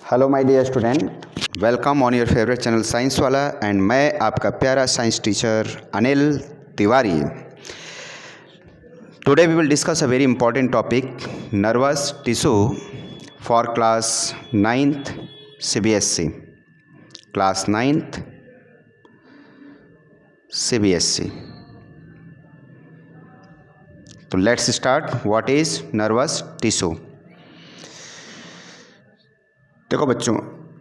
Hello my dear student, welcome on your favourite channel science वाला। And मैं आपका प्यारा science teacher Anil Tiwari. Today we will discuss a very important topic, nervous tissue for class 9th CBSE। Class 9th CBSE। तो let's start. What is nervous tissue? देखो बच्चों,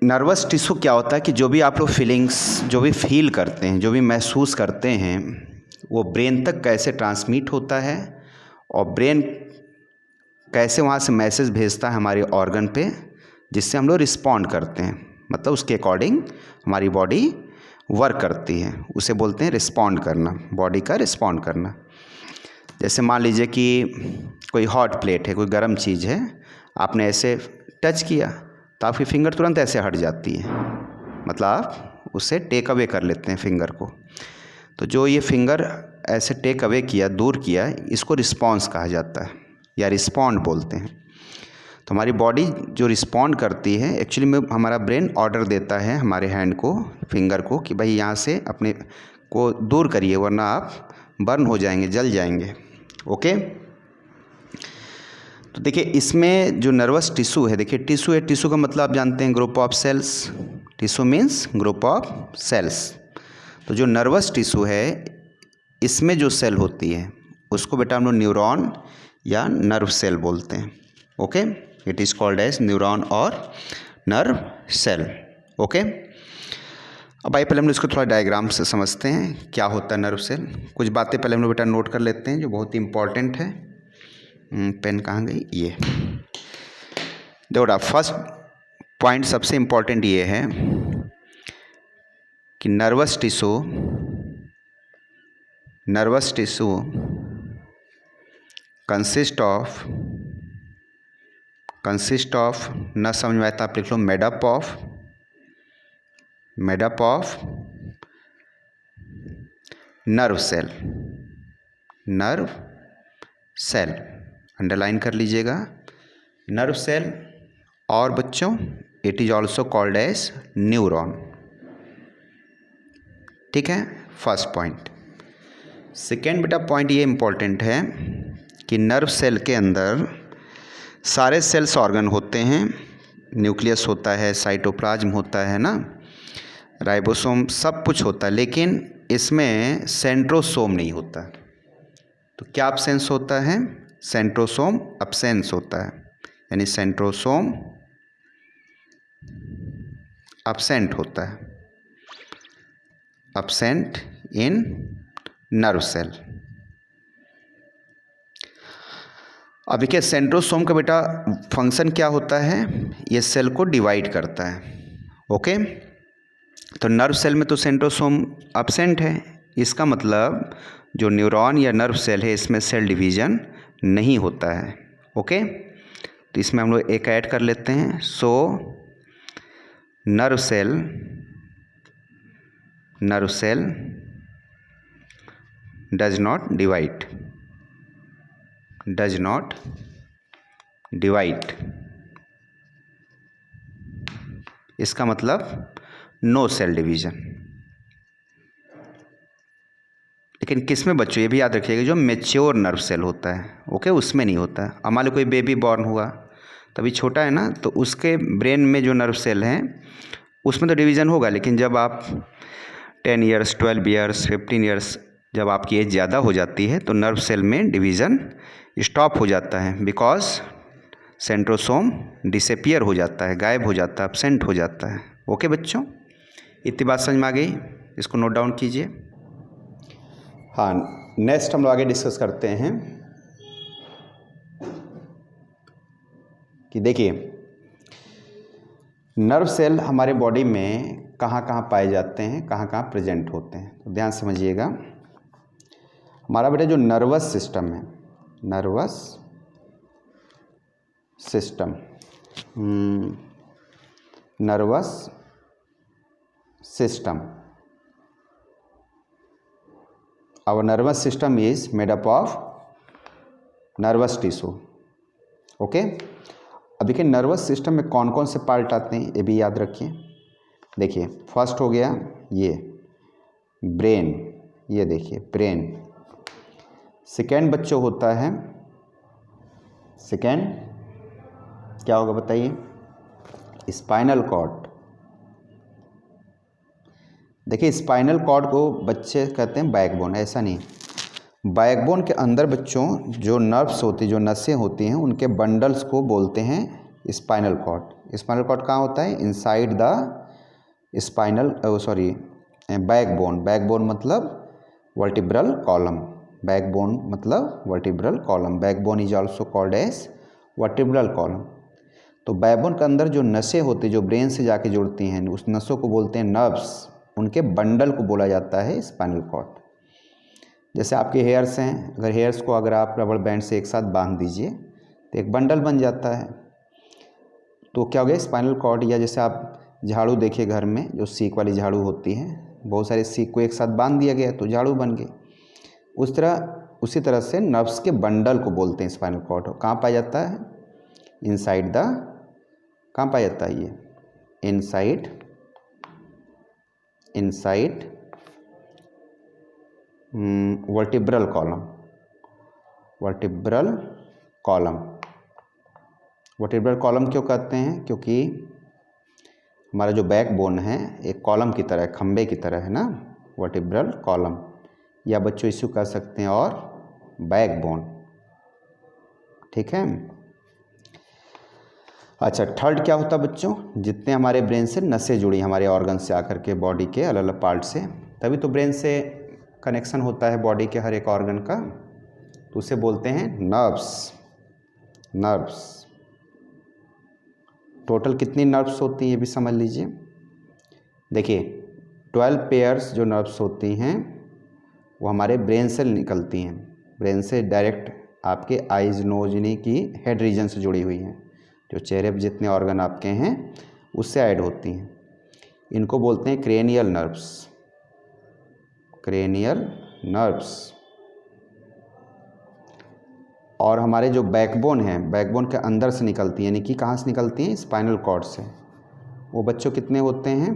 nervous tissue क्या होता है कि जो भी आप लोग फीलिंग्स, जो भी फील करते हैं, जो भी महसूस करते हैं, वो ब्रेन तक कैसे ट्रांसमिट होता है और ब्रेन कैसे वहाँ से मैसेज भेजता है हमारे ऑर्गन पे, जिससे हम लोग रिस्पॉन्ड करते हैं। मतलब उसके अकॉर्डिंग हमारी बॉडी वर्क करती है, उसे बोलते हैं रिस्पॉन्ड करना, बॉडी का रिस्पॉन्ड करना। जैसे मान लीजिए कि कोई हॉट प्लेट है, कोई गर्म चीज़ है, आपने ऐसे टच किया तो आपकी फिंगर तुरंत ऐसे हट जाती है, मतलब आप उसे टेक अवे कर लेते हैं फिंगर को। तो जो ये फिंगर ऐसे टेक अवे किया, दूर किया, इसको रिस्पॉन्स कहा जाता है या रिस्पॉन्ड बोलते हैं। तो हमारी बॉडी जो रिस्पॉन्ड करती है, एक्चुअली में हमारा ब्रेन ऑर्डर देता है हमारे हैंड को, फिंगर को, कि भाई यहाँ से अपने को दूर करिए वरना आप बर्न हो जाएंगे, जल जाएंगे। ओके। तो देखिए इसमें जो नर्वस टिश्यू है, देखिए टिश्यू है, टिश्यू का मतलब आप जानते हैं group of cells. Tissue means group of cells. तो जो नर्वस टिश्यू है, इसमें जो सेल होती है उसको बेटा हम लोग न्यूरॉन या नर्व सेल बोलते हैं। Okay, it is called as neuron और नर्व सेल। ओके। अब आइए पहले हम लोग इसको थोड़ा डायग्राम से समझते हैं क्या होता है नर्व सेल। कुछ बातें पहले हम लोग बेटा नोट कर लेते हैं जो बहुत ही इंपॉर्टेंट है। पेन कहाँ गई? ये देखो, फर्स्ट पॉइंट सबसे इम्पॉर्टेंट ये है कि नर्वस टिश्यू कंसिस्ट ऑफ, न समझ में आता आप लिख लो made up of nerve cell, underline कर लीजिएगा, नर्व सेल। और बच्चों it is also called as neuron. ठीक है, फर्स्ट पॉइंट। सेकेंड बेटा पॉइंट ये इंपॉर्टेंट है कि नर्व सेल के अंदर सारे सेल्स ऑर्गन होते हैं। न्यूक्लियस होता है, साइटोप्लाज्म होता है ना, राइबोसोम, सब कुछ होता है, लेकिन इसमें सेंट्रोसोम नहीं होता। तो क्या एब्सेंस होता है? सेंट्रोसोम एब्सेंस होता है, यानी सेंट्रोसोम एब्सेंट होता है, एब्सेंट इन नर्व सेल। अब देखिए सेंट्रोसोम का बेटा फंक्शन क्या होता है, ये सेल को डिवाइड करता है। ओके। तो नर्व सेल में तो सेंट्रोसोम एब्सेंट है, इसका मतलब जो न्यूरॉन या नर्व सेल है इसमें सेल डिवीज़न नहीं होता है। ओके। तो इसमें हम लोग एक ऐड कर लेते हैं। So nerve cell does not divide, इसका मतलब नो सेल डिवीज़न। लेकिन किस में बच्चों, ये भी याद रखिएगा, जो मेच्योर नर्व सेल होता है, ओके, उसमें नहीं होता है। अब मान लो कोई बेबी बॉर्न हुआ, तभी छोटा है ना, तो उसके ब्रेन में जो नर्व सेल हैं उसमें तो डिवीज़न होगा, लेकिन जब आप 10 ईयर्स, 12 ईयर्स, 15 ईयर्स, जब आपकी एज ज़्यादा हो जाती है तो नर्व सेल में डिवीज़न स्टॉप हो जाता है, बिकॉज सेंट्रोसोम डिसअपियर हो जाता है, गायब हो जाता है, एब्सेंट हो जाता है। ओके बच्चों, इतनी बात समझ में आ गई, इसको नोट डाउन कीजिए। हाँ, नेक्स्ट हम लोग आगे डिस्कस करते हैं कि देखिए नर्व सेल हमारे बॉडी में कहाँ कहाँ पाए जाते हैं, कहाँ कहाँ प्रेजेंट होते हैं। तो ध्यान समझिएगा, हमारा बेटा जो नर्वस सिस्टम है, nervous system, our nervous system is made up of nervous tissue. Okay. अब देखिए नर्वस सिस्टम में कौन कौन से पार्ट आते हैं ये भी याद रखिए। देखिए फर्स्ट हो गया ये ब्रेन, ये देखिए ब्रेन। सेकेंड बच्चों होता है, सेकेंड क्या होगा बताइए, स्पाइनल कॉर्ड। देखिए स्पाइनल कॉर्ड को बच्चे कहते हैं बैकबोन, ऐसा नहीं। बैकबोन के अंदर बच्चों जो नर्व्स होती, जो नसें होती हैं, उनके बंडल्स को बोलते हैं स्पाइनल कॉर्ड। स्पाइनल कॉर्ड कहाँ होता है, inside the spinal sorry backbone. Backbone मतलब वर्टिब्रल कॉलम, बैकबोन मतलब vertebral column. Backbone is also called as vertebral column. तो बैकबोन के अंदर जो नसें होती, जो ब्रेन से जाके जुड़ती हैं, उस नसों को बोलते हैं नर्व्स। उनके बंडल को बोला जाता है स्पाइनल कॉर्ड। जैसे आपके हेयर्स हैं, अगर हेयर्स को अगर आप रबड़ बैंड से एक साथ बांध दीजिए तो एक बंडल बन जाता है, तो क्या हो गया स्पाइनल कॉर्ड। या जैसे आप झाड़ू देखिए घर में, जो सीक वाली झाड़ू होती है, बहुत सारे सीक को एक साथ बांध दिया गया तो झाड़ू बन गई। उसी तरह से नर्व्स के बंडल को बोलते हैं स्पाइनल कॉर्ड। कहाँ पाया जाता है, इनसाइड द, कहाँ पाया जाता है ये, inside vertebral column. Vertebral column, vertebral column क्यों कहते हैं, क्योंकि हमारा जो बैकबोन है एक कॉलम की तरह है, खंबे की तरह है ना, वर्टिब्रल कॉलम, या बच्चों इसे कह सकते हैं और बैकबोन। ठीक है। अच्छा थर्ड क्या होता है बच्चों, जितने हमारे ब्रेन से नसें जुड़ी हमारे ऑर्गन से आकर के, बॉडी के अलग अलग पार्ट से, तभी तो ब्रेन से कनेक्शन होता है बॉडी के हर एक ऑर्गन का, तो उसे बोलते हैं नर्व्स। नर्व्स टोटल कितनी नर्व्स होती हैं ये भी समझ लीजिए। देखिए 12 पेयर्स जो नर्व्स होती हैं वो हमारे ब्रेन से निकलती हैं, ब्रेन से डायरेक्ट आपके आइज नोज यानी कि हेड रीजन से जुड़ी हुई हैं, जो चेहरे पर जितने ऑर्गन आपके हैं उससे ऐड होती हैं। इनको बोलते हैं क्रेनियल नर्व्स, क्रेनियल नर्व्स। और हमारे जो बैकबोन है, बैकबोन के अंदर से निकलती हैं, यानी कि कहाँ से निकलती हैं, स्पाइनल कॉर्ड से। वो बच्चों कितने होते हैं,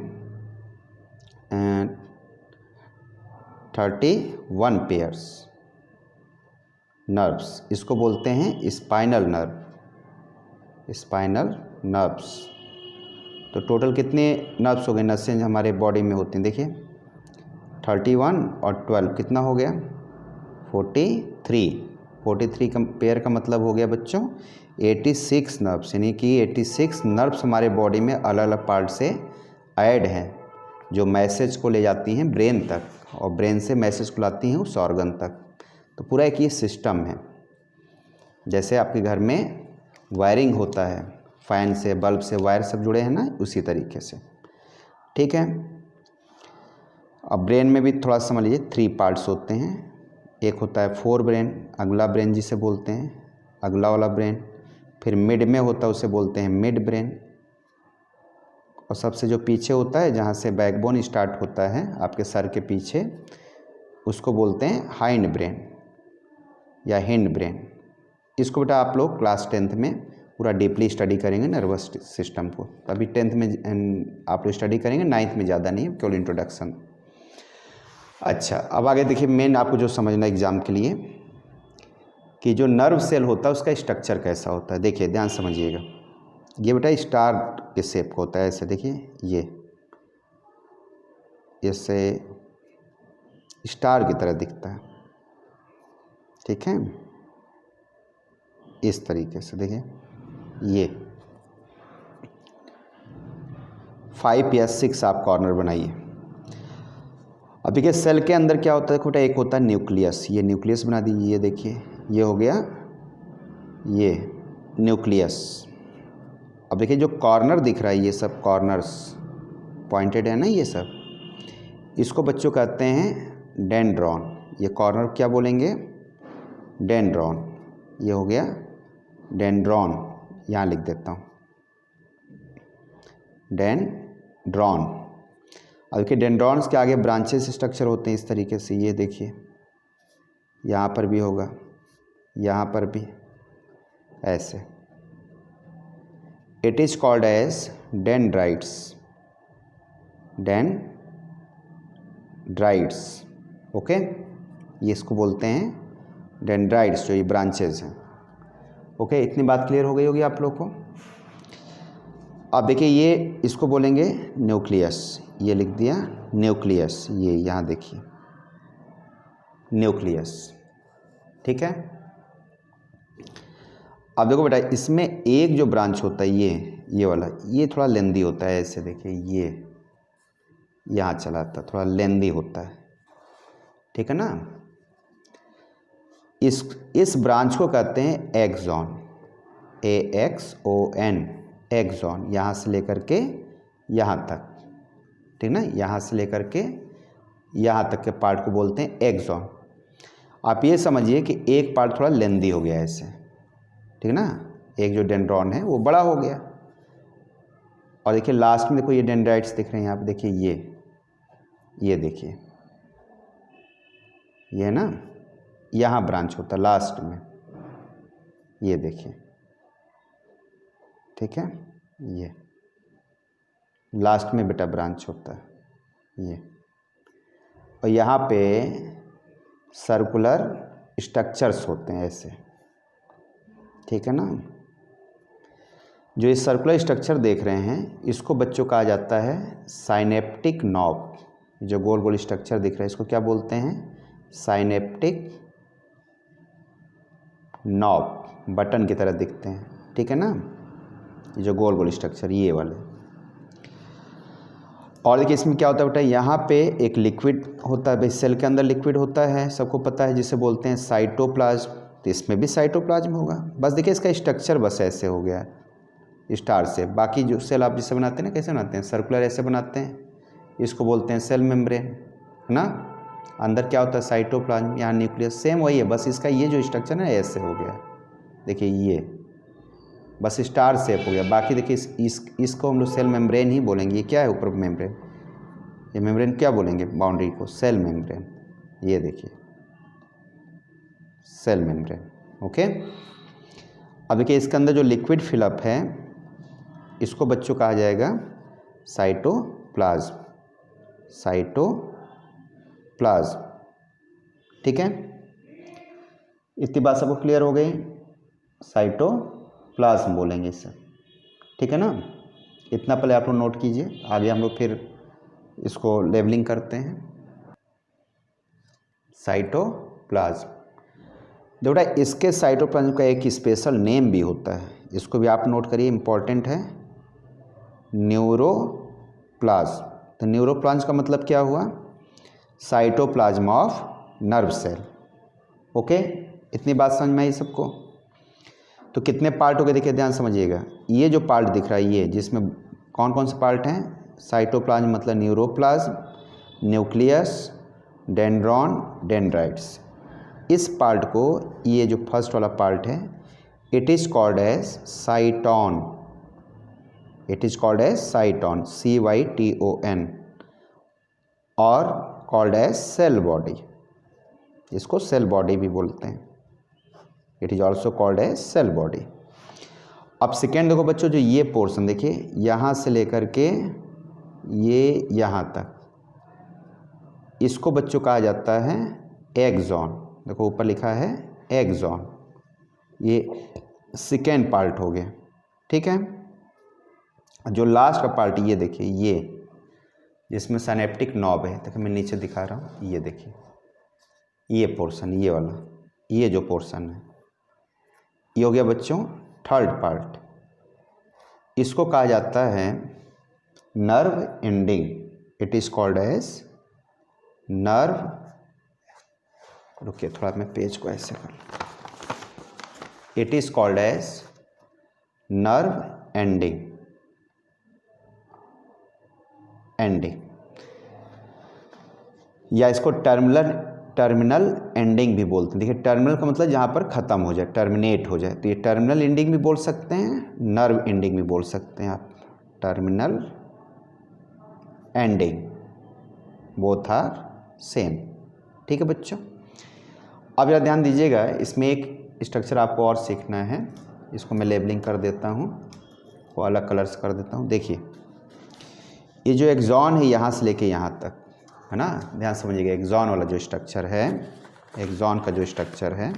31 पेयर्स नर्व्स। इसको बोलते हैं स्पाइनल नर्व, स्पाइनल नर्व्स। तो टोटल कितने नर्व्स हो गए, नसें हमारे बॉडी में होती हैं, देखिए 31 और 12 कितना हो गया, 43 का पेयर का मतलब हो गया बच्चों 86 नर्व्स, यानी कि 86 नर्व्स हमारे बॉडी में अलग अलग पार्ट से ऐड हैं, जो मैसेज को ले जाती हैं ब्रेन तक, और ब्रेन से मैसेज को लाती हैं उस ऑर्गन तक। तो पूरा एक ये सिस्टम है, जैसे आपके घर में वायरिंग होता है, फ़ैन से बल्ब से वायर सब जुड़े हैं ना, उसी तरीके से। ठीक है। अब ब्रेन में भी थोड़ा समझ लीजिए 3 पार्ट्स होते हैं। एक होता है फोर ब्रेन, अगला ब्रेन जिसे बोलते हैं, अगला वाला ब्रेन। फिर मिड में होता है उसे बोलते हैं मिड ब्रेन, और सबसे जो पीछे होता है जहाँ से बैकबोन स्टार्ट होता है आपके सर के पीछे, उसको बोलते हैं हाइंड ब्रेन या हिंड ब्रेन। इसको बेटा आप लोग क्लास 10th में पूरा डीपली स्टडी करेंगे नर्वस सिस्टम को। अभी 10th में आप लोग स्टडी करेंगे, 9th में ज़्यादा नहीं है, केवल इंट्रोडक्शन। अच्छा अब आगे देखिए, मेन आपको जो समझना एग्जाम के लिए कि जो नर्व सेल होता है उसका स्ट्रक्चर कैसा होता है। देखिए ध्यान समझिएगा, ये बेटा स्टार के शेप का होता है, ऐसे देखिए ये ऐसे स्टार की तरह दिखता है। ठीक है, इस तरीके से देखिए, ये 5 या 6 आप कॉर्नर बनाइए। अब देखिए सेल के अंदर क्या होता है बेटा, एक होता है न्यूक्लियस, ये न्यूक्लियस बना दीजिए, ये देखिए ये हो गया ये न्यूक्लियस। अब देखिए जो कॉर्नर दिख रहा है, ये सब कॉर्नर्स पॉइंटेड है ना, ये सब, इसको बच्चों कहते हैं डेंड्रॉन। ये कॉर्नर क्या बोलेंगे, डेंड्रॉन। ये हो गया डेंड्रॉन, यहाँ लिख देता हूँ डेंड्रॉन। अब देखिए डेंड्रॉन्स के आगे ब्रांचेस स्ट्रक्चर होते हैं इस तरीके से, ये देखिए यहाँ पर भी होगा, यहाँ पर भी, ऐसे। It is called as dendrites, dendrites. Okay, ये इसको बोलते हैं डेंड्राइट्स, जो ये ब्रांचेज हैं। ओके, इतनी बात क्लियर हो गई होगी आप लोग को। अब देखिए ये इसको बोलेंगे न्यूक्लियस, ये लिख दिया न्यूक्लियस, ये यहाँ देखिए न्यूक्लियस। ठीक है, अब देखो बेटा इसमें एक जो ब्रांच होता है ये वाला, ये थोड़ा लेंदी होता है। ऐसे देखिए ये यहाँ चला आता, थोड़ा लेंदी होता है। ठीक है ना, इस ब्रांच को कहते हैं एक्सॉन, AXON, एक्सॉन। यहाँ से लेकर के यहाँ तक, ठीक ना, यहाँ से लेकर के यहाँ तक के पार्ट को बोलते हैं एक्सॉन। आप ये समझिए कि एक पार्ट थोड़ा लेंदी हो गया ऐसे, ठीक ना, एक जो डेंड्रॉन है वो बड़ा हो गया। और देखिए लास्ट में देखो ये डेंड्राइट्स दिख रहे हैं यहाँ पे, देखिए ये देखिए ये ना, यहाँ ब्रांच होता है लास्ट में, ये देखिए। ठीक है, ये लास्ट में बेटा ब्रांच होता है ये। और यहाँ पे सर्कुलर स्ट्रक्चर्स होते हैं ऐसे। ठीक है ना, जो ये सर्कुलर स्ट्रक्चर देख रहे हैं इसको बच्चों कहा जाता है साइनेप्टिक नॉब। जो गोल गोल स्ट्रक्चर दिख रहा है इसको क्या बोलते हैं, साइनेप्टिक नॉब, बटन की तरह दिखते हैं। ठीक है ना, ये जो गोल गोल स्ट्रक्चर ये वाले। और देखिए इसमें क्या होता है बेटा, यहाँ पे एक लिक्विड होता है, भाई सेल के अंदर लिक्विड होता है, सबको पता है, जिसे बोलते हैं साइटोप्लाज्म। तो इसमें भी साइटोप्लाज्म होगा। बस देखिए इसका स्ट्रक्चर बस ऐसे हो गया स्टार से। बाकी जो सेल आप जिसे बनाते हैं ना, कैसे बनाते हैं, सर्कुलर ऐसे बनाते हैं, इसको बोलते हैं सेल मेम्ब्रेन, है ना। अंदर क्या होता है, साइटोप्लाज्म, यहाँ न्यूक्लियस, सेम वही है, बस इसका ये जो स्ट्रक्चर है ऐसे हो गया। देखिए ये बस स्टार शेप हो गया। बाकी देखिए इसको हम लोग सेल मेम्ब्रेन ही बोलेंगे। ये क्या है ऊपर मेम्ब्रेन, ये मेम्ब्रेन क्या बोलेंगे, बाउंड्री को सेल मेम्ब्रेन। ये देखिए सेल मेम्ब्रेन। ओके, अब देखिए इसके अंदर जो लिक्विड फिलअप है इसको बच्चों कहा जाएगा साइटोप्लाज्म, साइटोप्लाज्म। ठीक है, इतनी बात सबको क्लियर हो गई, साइटोप्लाज्म बोलेंगे इससे। ठीक है ना, इतना पहले आप लोग नोट कीजिए, आगे हम लोग फिर इसको लेबलिंग करते हैं। साइटोप्लाज्म, देखो बेटा इसके साइटोप्लाज्म का एक स्पेशल नेम भी होता है, इसको भी आप नोट करिए, इंपॉर्टेंट है, न्यूरोप्लाज्म। तो न्यूरोप्लाज्म का मतलब क्या हुआ, cytoplasm of nerve cell. Okay, इतनी बात समझ में आई सबको। तो कितने पार्ट हो गए, देखिए ध्यान समझिएगा। ये जो पार्ट दिख रहा है ये, जिसमें कौन कौन से पार्ट हैं, साइटोप्लाज्म मतलब न्यूरोप्लाज्म, न्यूक्लियस, डेंड्रॉन, डेंड्राइट्स। इस पार्ट को, ये जो फर्स्ट वाला पार्ट है, it is called as cyton, it is called as cyton, CYTON, और कॉल्ड एज सेल बॉडी, इसको सेल बॉडी भी बोलते हैं। It is also called as cell body. अब सेकेंड देखो बच्चों, जो ये पोर्शन देखिए, यहाँ से लेकर के ये यहाँ तक, इसको बच्चों कहा जाता है एक्सॉन। देखो ऊपर लिखा है एक्सॉन, ये सेकेंड पार्ट हो गया। ठीक है, जो लास्ट का पार्ट ये देखिए, ये जिसमें साइनेप्टिक नॉब है, देखिए मैं नीचे दिखा रहा हूँ, ये देखिए ये पोर्शन, ये वाला, ये जो पोर्शन है ये हो गया बच्चों थर्ड पार्ट। इसको कहा जाता है nerve ending, it is called as nerve, रुकिए थोड़ा मैं पेज को ऐसे कर, it is called as nerve ending, या इसको टर्मिनल एंडिंग भी बोलते हैं। देखिए टर्मिनल का मतलब जहाँ पर ख़त्म हो जाए, टर्मिनेट हो जाए, तो ये टर्मिनल एंडिंग भी बोल सकते हैं, नर्व एंडिंग भी बोल सकते हैं आप, terminal ending, both are same. ठीक है बच्चों, अब जरा ध्यान दीजिएगा, इसमें एक स्ट्रक्चर आपको और सीखना है, इसको मैं लेबलिंग कर देता हूँ। वो अलग कलर से कर देता हूँ। देखिए ये जो एक्सॉन है यहाँ से लेके यहाँ तक है ना, ध्यान समझिएगा। एक्सॉन वाला जो स्ट्रक्चर है, एक्सॉन का जो स्ट्रक्चर है,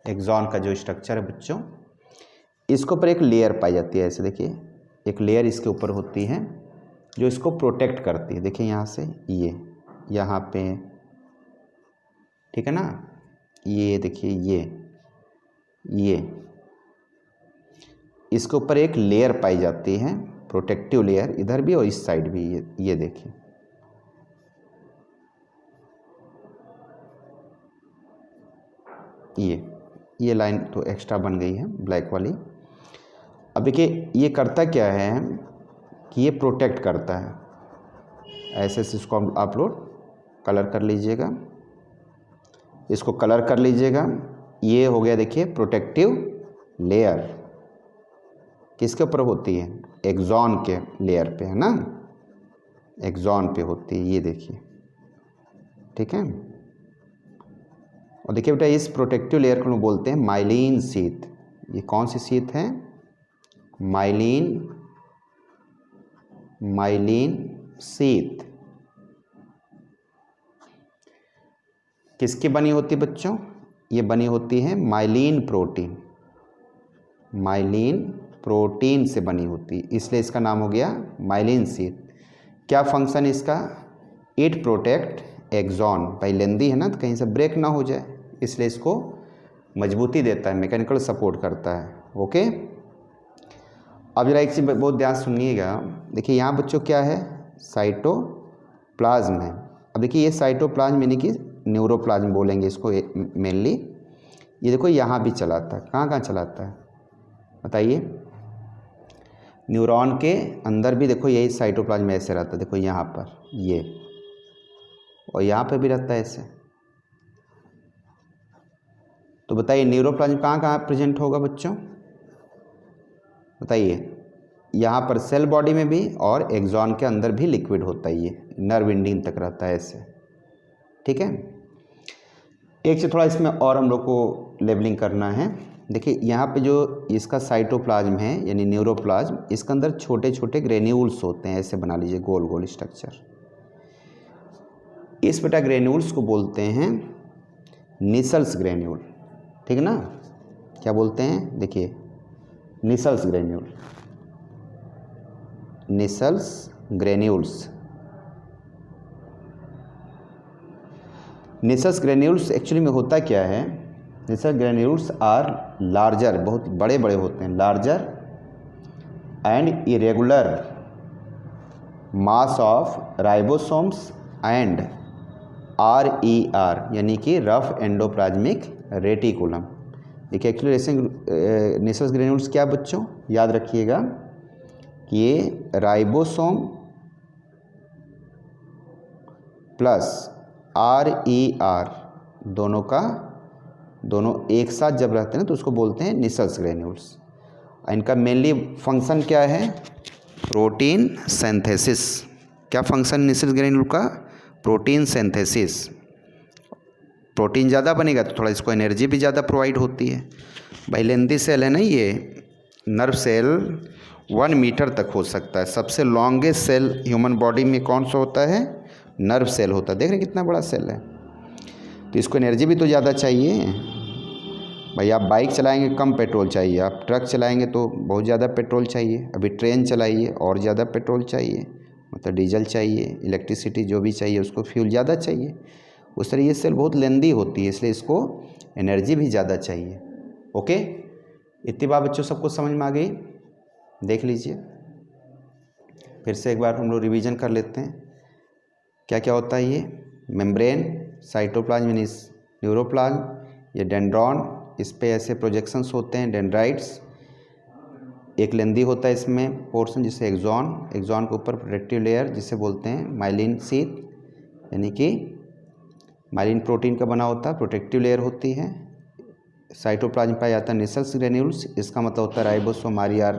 एक्सॉन का जो स्ट्रक्चर है बच्चों, इसके ऊपर एक लेयर पाई जाती है। ऐसे देखिए एक लेयर इसके ऊपर होती है जो इसको प्रोटेक्ट करती है। देखिए यहाँ से ये यहाँ पे, ठीक है ना, ये देखिए ये इसके ऊपर एक लेयर पाई जाती है, प्रोटेक्टिव लेयर, इधर भी और इस साइड भी। ये देखिए ये लाइन तो एक्स्ट्रा बन गई है ब्लैक वाली। अब देखिए ये करता क्या है कि ये प्रोटेक्ट करता है। ऐसे इसको आप लोग कलर कर लीजिएगा, इसको कलर कर लीजिएगा। ये हो गया देखिए प्रोटेक्टिव लेयर, किसके ऊपर होती है, एक्सॉन के लेयर पे है ना, एक्सॉन पे होती है। ये देखिए ठीक है। और देखिए बेटा इस प्रोटेक्टिव लेयर को बोलते हैं माइलिन शीथ। ये कौन सी शीथ है, माइलिन शीथ। किसकी बनी होती है बच्चों, ये बनी होती है माइलिन प्रोटीन, माइलिन प्रोटीन से बनी होती है, इसलिए इसका नाम हो गया माइलिन शीथ। क्या फंक्शन इसका, इट प्रोटेक्ट एक्सॉन, भाई लेंदी है ना तो कहीं से ब्रेक ना हो जाए, इसलिए इसको मजबूती देता है, मैकेनिकल सपोर्ट करता है। ओके, अब जरा एक चीज़ बहुत ध्यान सुनिएगा। देखिए यहाँ बच्चों क्या है, साइटोप्लाज्म है। अब देखिए ये साइटोप्लाज्म यानी कि न्यूरोप्लाज्म बोलेंगे इसको मेनली। ये देखो यहाँ भी चलाता है, कहाँ कहाँ चलाता है बताइए, न्यूरॉन के अंदर भी देखो यही साइटोप्लाज्म ऐसे रहता है, देखो यहाँ पर ये, और यहाँ पर भी रहता है ऐसे। तो बताइए न्यूरोप्लाज्म कहाँ कहाँ प्रेजेंट होगा बच्चों, बताइए। यहाँ पर सेल बॉडी में भी और एक्सॉन के अंदर भी लिक्विड होता है, ये नर्व एंडिंग तक रहता है ऐसे, ठीक है। एक से थोड़ा इसमें और हम लोग को लेबलिंग करना है। देखिए यहाँ पे जो इसका साइटोप्लाज्म है यानी न्यूरोप्लाज्म, इसके अंदर छोटे छोटे ग्रेन्यूल्स होते हैं, ऐसे बना लीजिए गोल गोल स्ट्रक्चर। इस बेटा ग्रेन्यूल्स को बोलते हैं निसल्स ग्रेन्यूल, ठीक है ना। क्या बोलते हैं, देखिए Nissl's granule, Nissl's granules. Nissl's granules actually में होता क्या है, निसल्स ग्रेन्यूल्स आर लार्जर, बहुत बड़े बड़े होते हैं, larger and irregular mass of ribosomes and RER यानी कि रफ एंडोप्लाज्मिक रेटिकुलम। देखिए एक्चुअली ऐसे निसल्स ग्रेन्यूल्स क्या बच्चों, याद रखिएगा कि ये राइबोसोम प्लस RER दोनों एक साथ जब रहते हैं तो उसको बोलते हैं निसल्स ग्रेन्यूल्स। इनका मेनली फंक्शन क्या है, प्रोटीन सिंथेसिस। क्या फंक्शन निसल्स ग्रेन्यूल का, प्रोटीन सिंथेसिस। प्रोटीन ज़्यादा बनेगा तो थोड़ा इसको एनर्जी भी ज़्यादा प्रोवाइड होती है। भाई लेंथी सेल है ना, ये नर्व सेल 1 मीटर तक हो सकता है। सबसे लॉन्गेस्ट सेल ह्यूमन बॉडी में कौन सा होता है, नर्व सेल होता है। देख रहे हैं कितना बड़ा सेल है, तो इसको एनर्जी भी तो ज़्यादा चाहिए। भाई आप बाइक चलाएंगे कम पेट्रोल चाहिए, आप ट्रक चलाएंगे तो बहुत ज़्यादा पेट्रोल चाहिए, अभी ट्रेन चलाइए और ज़्यादा पेट्रोल चाहिए, मतलब डीजल चाहिए, इलेक्ट्रिसिटी जो भी चाहिए उसको फ्यूल ज़्यादा चाहिए। उस तरह ये सेल बहुत लेंदी होती है, इसलिए इसको एनर्जी भी ज़्यादा चाहिए। ओके, इतनी बात बच्चों सबको समझ में आ गई, देख लीजिए फिर से एक बार हम लोग रिवीजन कर लेते हैं। क्या क्या होता है, ये मेम्ब्रेन, साइटोप्लाज्म यानी न्यूरोप्लाज्म, ये डेंड्रॉन, इस पे ऐसे प्रोजेक्शंस होते हैं डेंड्राइट्स। एक लेंदी होता है इसमें पोर्शन जिसे एक्सॉन, एक्सॉन के ऊपर प्रोटेक्टिव लेयर जिसे बोलते हैं माइलिन शीथ, यानी कि माइलिन प्रोटीन का बना होता है, प्रोटेक्टिव लेयर होती है। साइटोप्लाज्म पाया जाता है निसल्स ग्रेन्यूल्स, इसका मतलब होता है राइबोसोम RER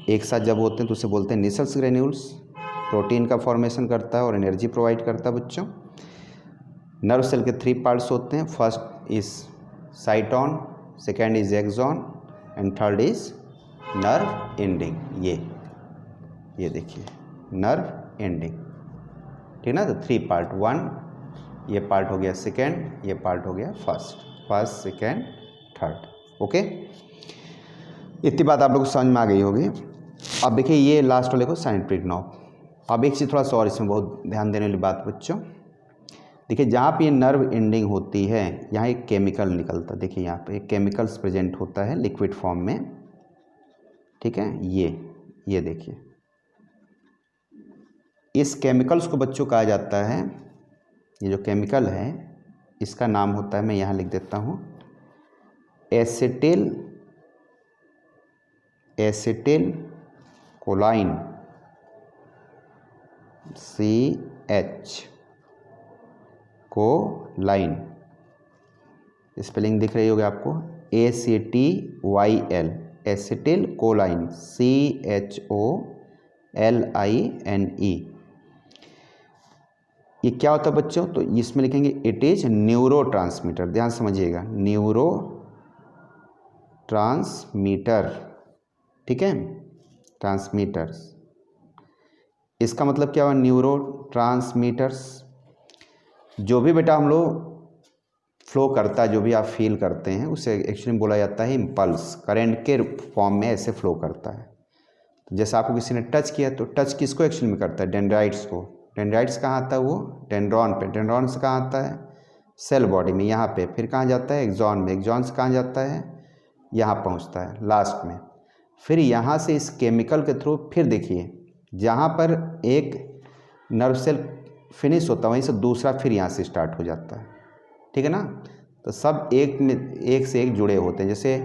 एक साथ जब होते हैं तो उसे बोलते हैं निसल्स ग्रेन्यूल्स। प्रोटीन का फॉर्मेशन करता है और एनर्जी प्रोवाइड करता है बच्चों। नर्व सेल के 3 पार्ट्स होते हैं, first is cyton, second is axon and third is nerve ending, ये देखिए नर्व एंडिंग, ठीक ना। तो 3 पार्ट, 1 ये पार्ट हो गया सेकेंड, ये पार्ट हो गया फर्स्ट सेकेंड थर्ड। ओके, इतनी बात आप लोग को समझ में आ गई होगी। अब देखिए ये लास्ट वाले को साइनेप्टिक नॉब। अब एक चीज़ थोड़ा सा और इसमें बहुत ध्यान देने वाली बात बच्चों, देखिए जहाँ पे ये नर्व एंडिंग होती है यहाँ एक केमिकल निकलता है। देखिए यहाँ पे एक केमिकल्स प्रेजेंट होता है लिक्विड फॉर्म में, ठीक है। ये देखिए इस केमिकल्स को बच्चों कहा जाता है, ये जो केमिकल है इसका नाम होता है, मैं यहाँ लिख देता हूँ, एसिटिल कोलाइन, CH कोलाइन। स्पेलिंग दिख रही होगी आपको, ACTYL, एसिटिल कोलाइन, CHOLINE। ये क्या होता है बच्चों, तो इसमें लिखेंगे इट इज न्यूरो ट्रांसमीटर। ध्यान समझिएगा, न्यूरो ट्रांसमीटर, ठीक है, ट्रांसमीटर्स। इसका मतलब क्या हुआ, न्यूरो ट्रांसमीटर्स। जो भी बेटा हम लोग फ्लो करता है, जो भी आप फील करते हैं उसे एक्चुअली बोला जाता है इम्पल्स, करंट के फॉर्म में ऐसे फ्लो करता है। तो जैसे आपको किसी ने टच किया तो टच किसको एक्चुअली में करता है, डेंड्राइट्स को। डेंड्राइट्स कहाँ आता है, वो डेंड्रॉन पे। डेंड्रॉन से कहाँ आता है, सेल बॉडी में यहाँ पे। फिर कहाँ जाता है, एक्सॉन में। एक्सॉन से कहाँ जाता है, यहाँ पहुँचता है लास्ट में। फिर यहाँ से इस केमिकल के थ्रू फिर देखिए जहाँ पर एक नर्व सेल फिनिश होता है वहीं से दूसरा फिर यहाँ से स्टार्ट हो जाता है, ठीक है ना। तो सब एक से एक जुड़े होते हैं। जैसे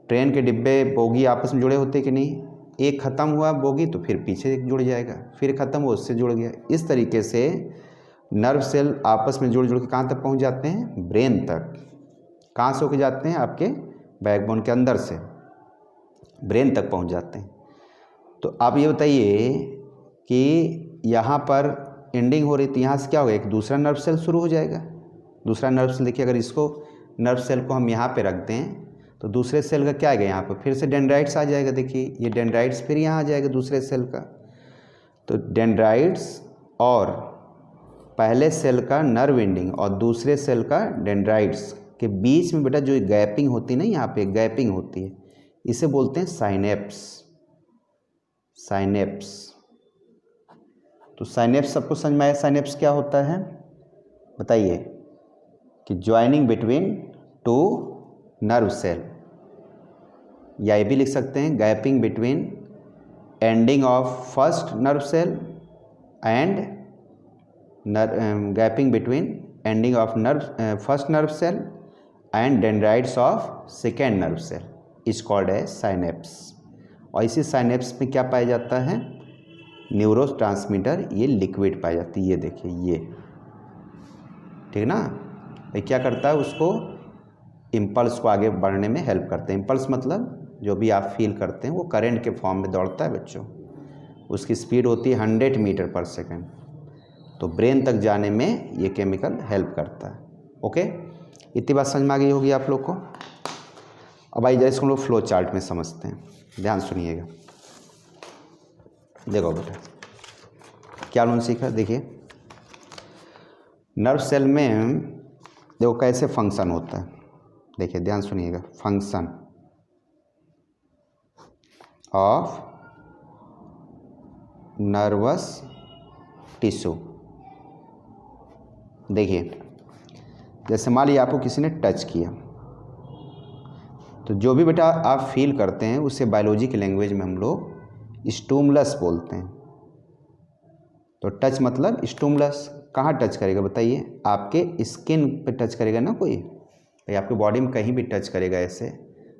ट्रेन के डिब्बे बोगी आपस में जुड़े होते हैं कि नहीं, एक ख़त्म हुआ बोगी तो फिर पीछे एक जुड़ जाएगा, फिर ख़त्म हुआ उससे जुड़ गया। इस तरीके से नर्व सेल आपस में जुड़ के कहाँ तक पहुँच जाते हैं, ब्रेन तक। कहाँ से होके जाते हैं, आपके बैकबोन के अंदर से ब्रेन तक पहुँच जाते हैं। तो आप ये बताइए कि यहाँ पर एंडिंग हो रही थी, यहाँ से क्या होगा, एक दूसरा नर्व सेल शुरू हो जाएगा। दूसरा नर्व सेल देखिए, अगर इसको नर्व सेल को हम यहाँ पे रख दें तो दूसरे सेल का क्या आएगा, यहाँ पर फिर से डेंड्राइट्स आ जाएगा। देखिए ये डेंड्राइट्स फिर यहाँ आ जाएगा दूसरे सेल का। तो डेंड्राइट्स और पहले सेल का नर्व एंडिंग और दूसरे सेल का डेंड्राइट्स के बीच में बेटा जो गैपिंग होती है ना, यहाँ पे गैपिंग होती है, इसे बोलते हैं साइनेप्स। साइनेप्स, तो साइनेप्स सबको समझ में आया, साइनेप्स क्या होता है बताइए, कि joining between two nerve cell, या ये भी लिख सकते हैं gapping between ending of first nerve cell and gapping between ending of first nerve cell and dendrites of second nerve cell is called as synapse. और इसी साइनेप्स में क्या पाया जाता है, न्यूरोट्रांसमीटर, ये लिक्विड पाई जाती है। ये देखिए ये, ठीक ना। ये क्या करता है, उसको इम्पल्स को आगे बढ़ने में हेल्प करते हैं। इम्पल्स मतलब जो भी आप फील करते हैं वो करंट के फॉर्म में दौड़ता है बच्चों। उसकी स्पीड होती है 100 मीटर पर सेकेंड। तो ब्रेन तक जाने में ये केमिकल हेल्प करता है। ओके, इतनी बात समझ में आ गई होगी आप लोग को। अब आइए जैसे हम लोग फ्लो चार्ट में समझते हैं, ध्यान सुनिएगा। देखो बेटा क्या उन्होंने सीखा, देखिए नर्व सेल में देखो कैसे फंक्शन होता है। देखिए ध्यान सुनिएगा, फंक्शन ऑफ नर्वस टिश्यू। देखिए जैसे मान लीजिए आपको किसी ने टच किया, तो जो भी बेटा आप फील करते हैं उसे बायोलॉजी की लैंग्वेज में हम लोग स्टिमुलस बोलते हैं। तो टच मतलब स्टिमुलस। कहाँ टच करेगा बताइए, आपके स्किन पे टच करेगा ना कोई, भाई आपके बॉडी में कहीं भी टच करेगा ऐसे,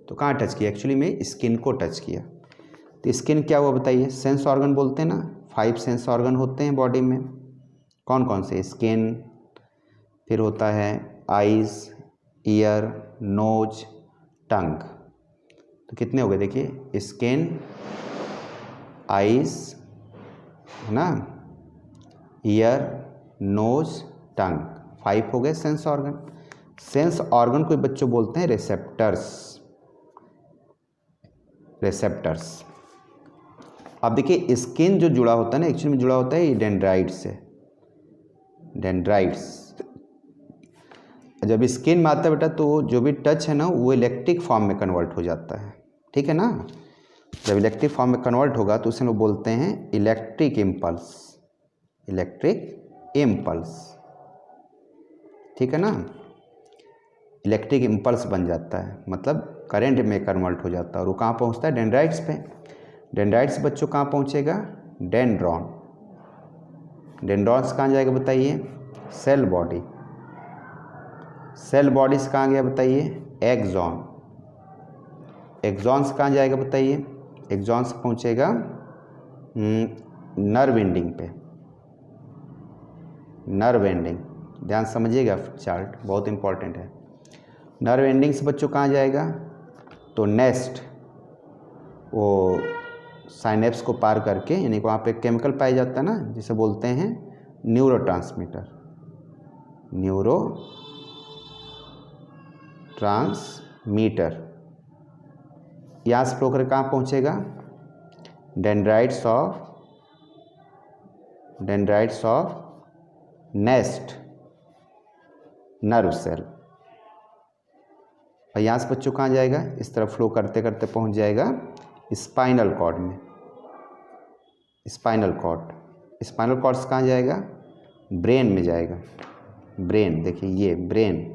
तो कहाँ टच किया, एक्चुअली में स्किन को टच किया। तो स्किन क्या हुआ बताइए, सेंस ऑर्गन बोलते हैं ना, 5 सेंस ऑर्गन होते हैं बॉडी में। कौन कौन से, स्किन, फिर होता है आइज़, ईयर, नोज, टंग। तो कितने हो गए देखिए, स्किन, आइज़ है ना, ईयर, नोज, टंग, 5 हो गए सेंस ऑर्गन। सेंस ऑर्गन को बच्चों बोलते हैं रिसेप्टर्स। रिसेप्टर्स। अब देखिए स्किन जो जुड़ा होता है ना, एक्चुअली में जुड़ा होता है ये डेंड्राइट से, डेंड्राइट्स। जब स्किन में आता है बेटा तो जो भी टच है ना वो इलेक्ट्रिक फॉर्म में कन्वर्ट हो जाता है, ठीक है ना। जब इलेक्ट्रिक फॉर्म में कन्वर्ट होगा तो उसे लोग बोलते हैं इलेक्ट्रिक इम्पल्स, इलेक्ट्रिक इम्पल्स, ठीक है ना। इलेक्ट्रिक इम्पल्स बन जाता है, मतलब करंट में कन्वर्ट हो जाता है। और वो कहाँ पहुँचता है? डेंड्राइट्स पे। डेंड्राइट्स बच्चों कहाँ पहुँचेगा? डेंड्रॉन। डेंड्रॉन्स कहाँ जाएगा बताइए? Cell body. सेल बॉडी से कहाँ गया बताइए? एक्सॉन। एक्सॉन्स कहाँ जाएगा बताइए? एक्सॉन्स पहुँचेगा नर्व एंडिंग पे, नर्व एंडिंग। ध्यान समझिएगा, चार्ट बहुत इंपॉर्टेंट है। नर्व एंडिंग से बच्चों कहाँ जाएगा? तो नेक्स्ट वो साइनेप्स को पार करके, यानी कि वहाँ पे केमिकल पाया जाता है ना जिसे बोलते हैं न्यूरोट्रांसमीटर, न्यूरो ट्रांसमीटर। यहाँ से फ्लो कर कहाँ पहुँचेगा? Dendrites of next nerve cell. और यहाँ से बच्चों कहाँ जाएगा? इस तरफ फ्लो करते करते पहुँच जाएगा स्पाइनल कॉर्ड में। स्पाइनल कॉर्ड, स्पाइनल कॉर्ड से कहाँ जाएगा? ब्रेन में जाएगा। ब्रेन, देखिए ये ब्रेन।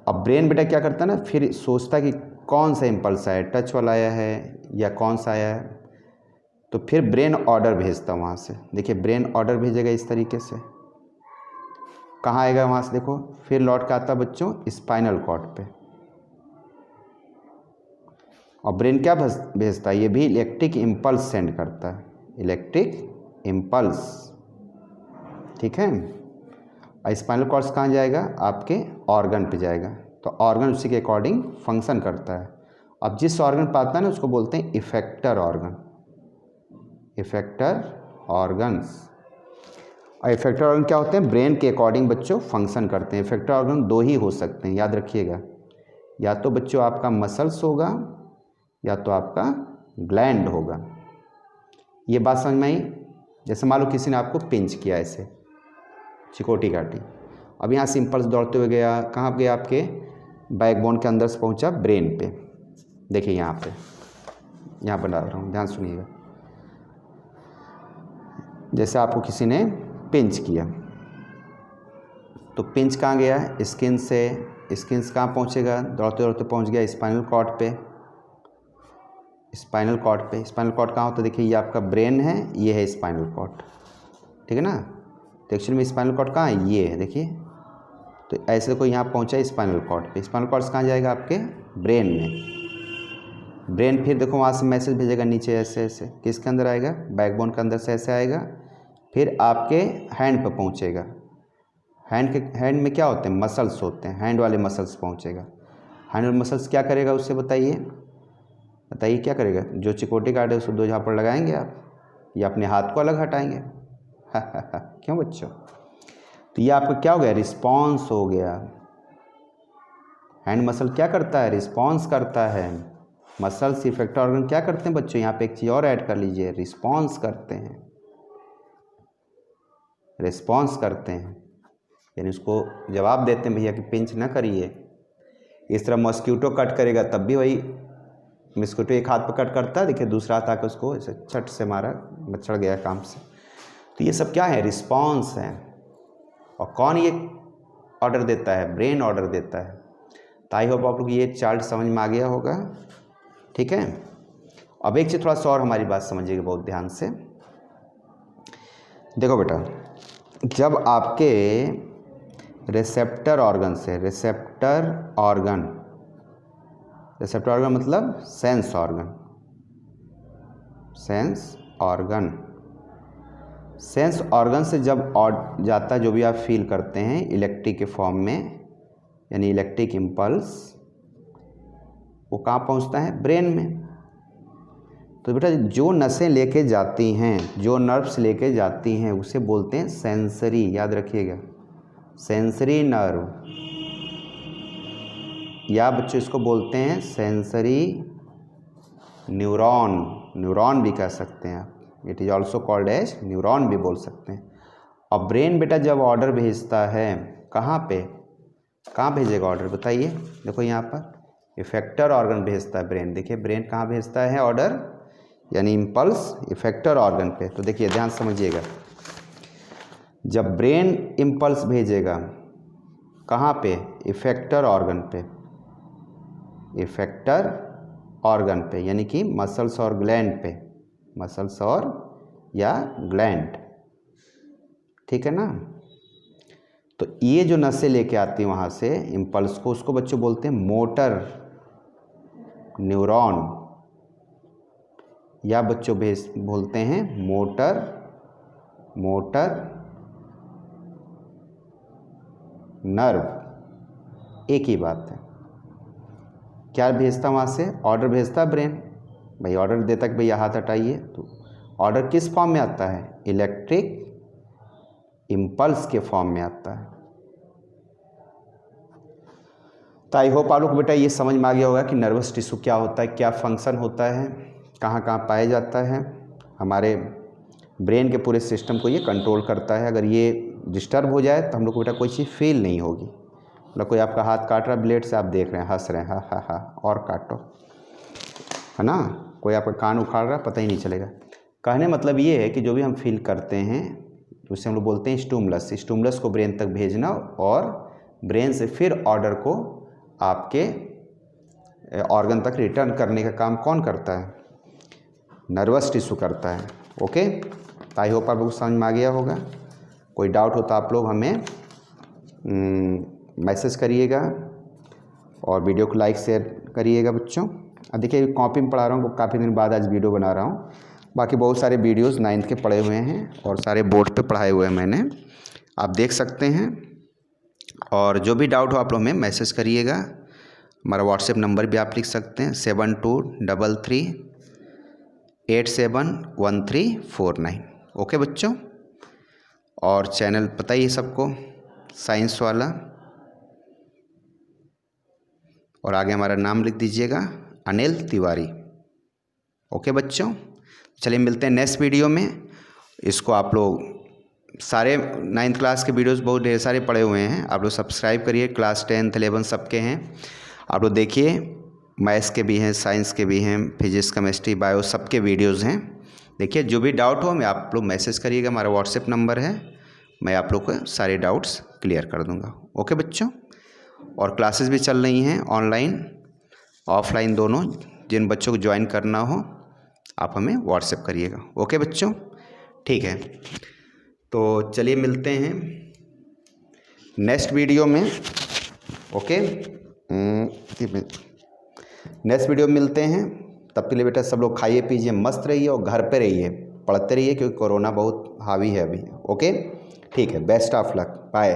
अब ब्रेन बेटा क्या करता है ना, फिर सोचता कि कौन सा इम्पल्स आया, टच वाला आया है या कौन सा आया है, तो फिर ब्रेन ऑर्डर भेजता वहाँ से। देखिए ब्रेन ऑर्डर भेजेगा इस तरीके से, कहाँ आएगा वहाँ से? देखो फिर लौट के आता बच्चों स्पाइनल कॉर्ड पे। और ब्रेन क्या भेजता है? ये भी इलेक्ट्रिक इम्पल्स सेंड करता है, इलेक्ट्रिक इम्पल्स, ठीक है। और स्पाइनल कॉर्ड से कहाँ जाएगा? आपके ऑर्गन पे जाएगा। तो ऑर्गन उसी के अकॉर्डिंग फंक्शन करता है। अब जिस ऑर्गन पर आता है ना उसको बोलते हैं इफेक्टर ऑर्गन, इफेक्टर ऑर्गन्स। और इफेक्टर ऑर्गन क्या होते हैं? ब्रेन के अकॉर्डिंग बच्चों फंक्शन करते हैं। इफेक्टर ऑर्गन दो ही हो सकते हैं, याद रखिएगा। या तो बच्चों आपका मसल्स होगा या तो आपका ग्लैंड होगा। ये बात समझ में आई? जैसे मान लो किसी ने आपको पिंच किया, ऐसे चिकोटी काटी। अब यहाँ से इम्पल्स दौड़ते हुए गया, कहाँ गया? आपके बैकबोन के अंदर से पहुँचा ब्रेन पे। देखिए यहाँ पे, यहाँ पर डाल रहा हूँ, ध्यान सुनिएगा। जैसे आपको किसी ने पिंच किया तो पिंच कहाँ गया? स्किन से। स्किन से कहाँ पहुँचेगा? दौड़ते दौड़ते पहुँच गया स्पाइनल कॉर्ड पे। स्पाइनल कॉर्ड पे, स्पाइनल कॉर्ड कहाँ होता है? देखिए ये आपका ब्रेन है, ये है स्पाइनल कॉर्ड, ठीक है ना। तो एक्चुअली में स्पाइनल कॉर्ड कहाँ है? ये है, देखिए। तो ऐसे देखो यहाँ पहुँचा स्पाइनल कॉर्ड पे। स्पाइनल कॉर्ड से कहाँ जाएगा? आपके ब्रेन में। ब्रेन फिर देखो वहाँ से मैसेज भेजेगा नीचे, ऐसे ऐसे किसके अंदर आएगा? बैकबोन के अंदर से ऐसे आएगा, फिर आपके हैंड पे पहुँचेगा। हैंड में क्या होते हैं? मसल्स होते हैं, हैंड वाले मसल्स पहुँचेगा। हैंड वाले मसल्स क्या करेगा उससे बताइए? बताइए क्या करेगा? जो चिकोटी काटे उसको दो झापड़ लगाएंगे आप, या अपने हाथ को अलग हटाएंगे? क्यों बच्चों? तो ये आपका क्या हो गया? रिस्पॉन्स हो गया। हैंड मसल क्या करता है? रिस्पॉन्स करता है। मसल्स इफेक्टर ऑर्गन क्या करते हैं बच्चों? यहाँ पे एक चीज़ और ऐड कर लीजिए, रिस्पॉन्स करते हैं, रिस्पॉन्स करते हैं, यानी उसको जवाब देते हैं भैया कि पिंच ना करिए। इस तरह मॉस्क्यूटो कट करेगा तब भी वही, मॉस्क्यूटो एक हाथ पर कट करता है, देखिए दूसरा हाथ आकर उसको ऐसे छट से मारा, बचड़ गया काम से। तो ये सब क्या है? रिस्पॉन्स है। और कौन ये ऑर्डर देता है? ब्रेन ऑर्डर देता है। तो आई होप आप लोग ये चार्ट समझ में आ गया होगा, ठीक है। अब एक चीज़ थोड़ा सा और हमारी बात समझिएगा बहुत ध्यान से। देखो बेटा, जब आपके रिसेप्टर ऑर्गन से, रिसेप्टर ऑर्गन मतलब sense organ, sense organ, sense organ से जब जाता है, जो भी आप फील करते हैं इलेक्ट्रिक के फॉर्म में, यानी इलेक्ट्रिक इम्पल्स, वो कहाँ पहुँचता है? ब्रेन में। तो बेटा जो नसें लेके जाती हैं, जो नर्व्स लेके जाती हैं, उसे बोलते हैं सेंसरी, याद रखिएगा, सेंसरी नर्व, या बच्चों इसको बोलते हैं सेंसरी न्यूरॉन, न्यूरॉन भी कह सकते हैं आप, it is also called as neuron भी बोल सकते हैं। और ब्रेन बेटा जब ऑर्डर भेजता है कहाँ पे, कहाँ भेजेगा ऑर्डर बताइए, देखो यहाँ पर इफेक्टर ऑर्गन भेजता है ब्रेन। देखिए ब्रेन कहाँ भेजता है ऑर्डर, यानी इम्पल्स इफेक्टर ऑर्गन पे। तो देखिए ध्यान समझिएगा, जब ब्रेन इम्पल्स भेजेगा कहाँ पे, इफेक्टर ऑर्गन पे, इफेक्टर ऑर्गन पे, यानी कि मसल्स और ग्लैंड पे, मसल्स और या ग्लैंड, ठीक है ना। तो ये जो नसें लेके आती हैं वहाँ से इम्पल्स को, उसको बच्चों बोलते हैं मोटर न्यूरॉन, या बच्चों बोलते हैं मोटर नर्व, एक ही बात है। क्या भेजता वहाँ से, ऑर्डर भेजता ब्रेन, भाई ऑर्डर देता कि भैया हाथ हटाइए। तो ऑर्डर किस फॉर्म में आता है, इलेक्ट्रिक इम्पल्स के फॉर्म में आता है। तो आई होप आप लोग बेटा ये समझ में आ गया होगा कि नर्वस टिश्यू क्या होता है, क्या फंक्शन होता है, कहाँ कहाँ पाया जाता है। हमारे ब्रेन के पूरे सिस्टम को ये कंट्रोल करता है। अगर ये डिस्टर्ब हो जाए तो हम लोग को बेटा कोई चीज़ फील नहीं होगी। मतलब कोई आपका हाथ काट रहा है ब्लेड से, आप देख रहे हैं, हंस रहे हैं, हा हा हा, और काटो, है ना। कोई आपका कान उखाड़ रहा है, पता ही नहीं चलेगा। कहने मतलब ये है कि जो भी हम फील करते हैं उसे हम लोग बोलते हैं स्टिमुलस। स्टिमुलस को ब्रेन तक भेजना और ब्रेन से फिर ऑर्डर को आपके ऑर्गन तक रिटर्न करने का काम कौन करता है, नर्वस टिश्यू करता है। ओके, तो आई होप आप लोग समझ में आ गया होगा। कोई डाउट हो तो आप लोग हमें मैसेज करिएगा और वीडियो को लाइक शेयर करिएगा बच्चों। अब देखिए कॉपी में पढ़ा रहा हूँ, काफ़ी दिन बाद आज वीडियो बना रहा हूँ। बाकी बहुत सारे वीडियोस 9th के पढ़े हुए हैं और सारे बोर्ड पे पढ़ाए हुए हैं मैंने, आप देख सकते हैं। और जो भी डाउट हो आप लोग हमें मैसेज करिएगा। हमारा व्हाट्सएप नंबर भी आप लिख सकते हैं 7233871349। ओके बच्चों, और चैनल पता ही है सबको, साइंस वाला, और आगे हमारा नाम लिख दीजिएगा अनिल तिवारी। ओके बच्चों, चलिए मिलते हैं नेक्स्ट वीडियो में। इसको आप लोग सारे 9th क्लास के वीडियोस बहुत ढेर सारे पड़े हुए हैं, आप लोग सब्सक्राइब करिए। क्लास 10th 11 सबके हैं, आप लोग देखिए, मैथ्स के भी हैं, साइंस के भी हैं, फिजिक्स केमिस्ट्री बायो सबके वीडियोस हैं। देखिए जो भी डाउट हो मैं आप लोग मैसेज करिएगा, हमारा व्हाट्सएप नंबर है, मैं आप लोग को सारे डाउट्स क्लियर कर दूंगा। ओके बच्चों, और क्लासेस भी चल रही हैं ऑनलाइन ऑफलाइन दोनों, जिन बच्चों को ज्वाइन करना हो आप हमें व्हाट्सएप करिएगा। ओके बच्चों, ठीक है, तो चलिए मिलते हैं नेक्स्ट वीडियो में। ओके, नेक्स्ट वीडियो में मिलते हैं, तब के लिए बेटा सब लोग खाइए पीजिए, मस्त रहिए और घर पे रहिए, पढ़ते रहिए, क्योंकि कोरोना बहुत हावी है अभी। ओके, ठीक है, बेस्ट ऑफ लक, बाय।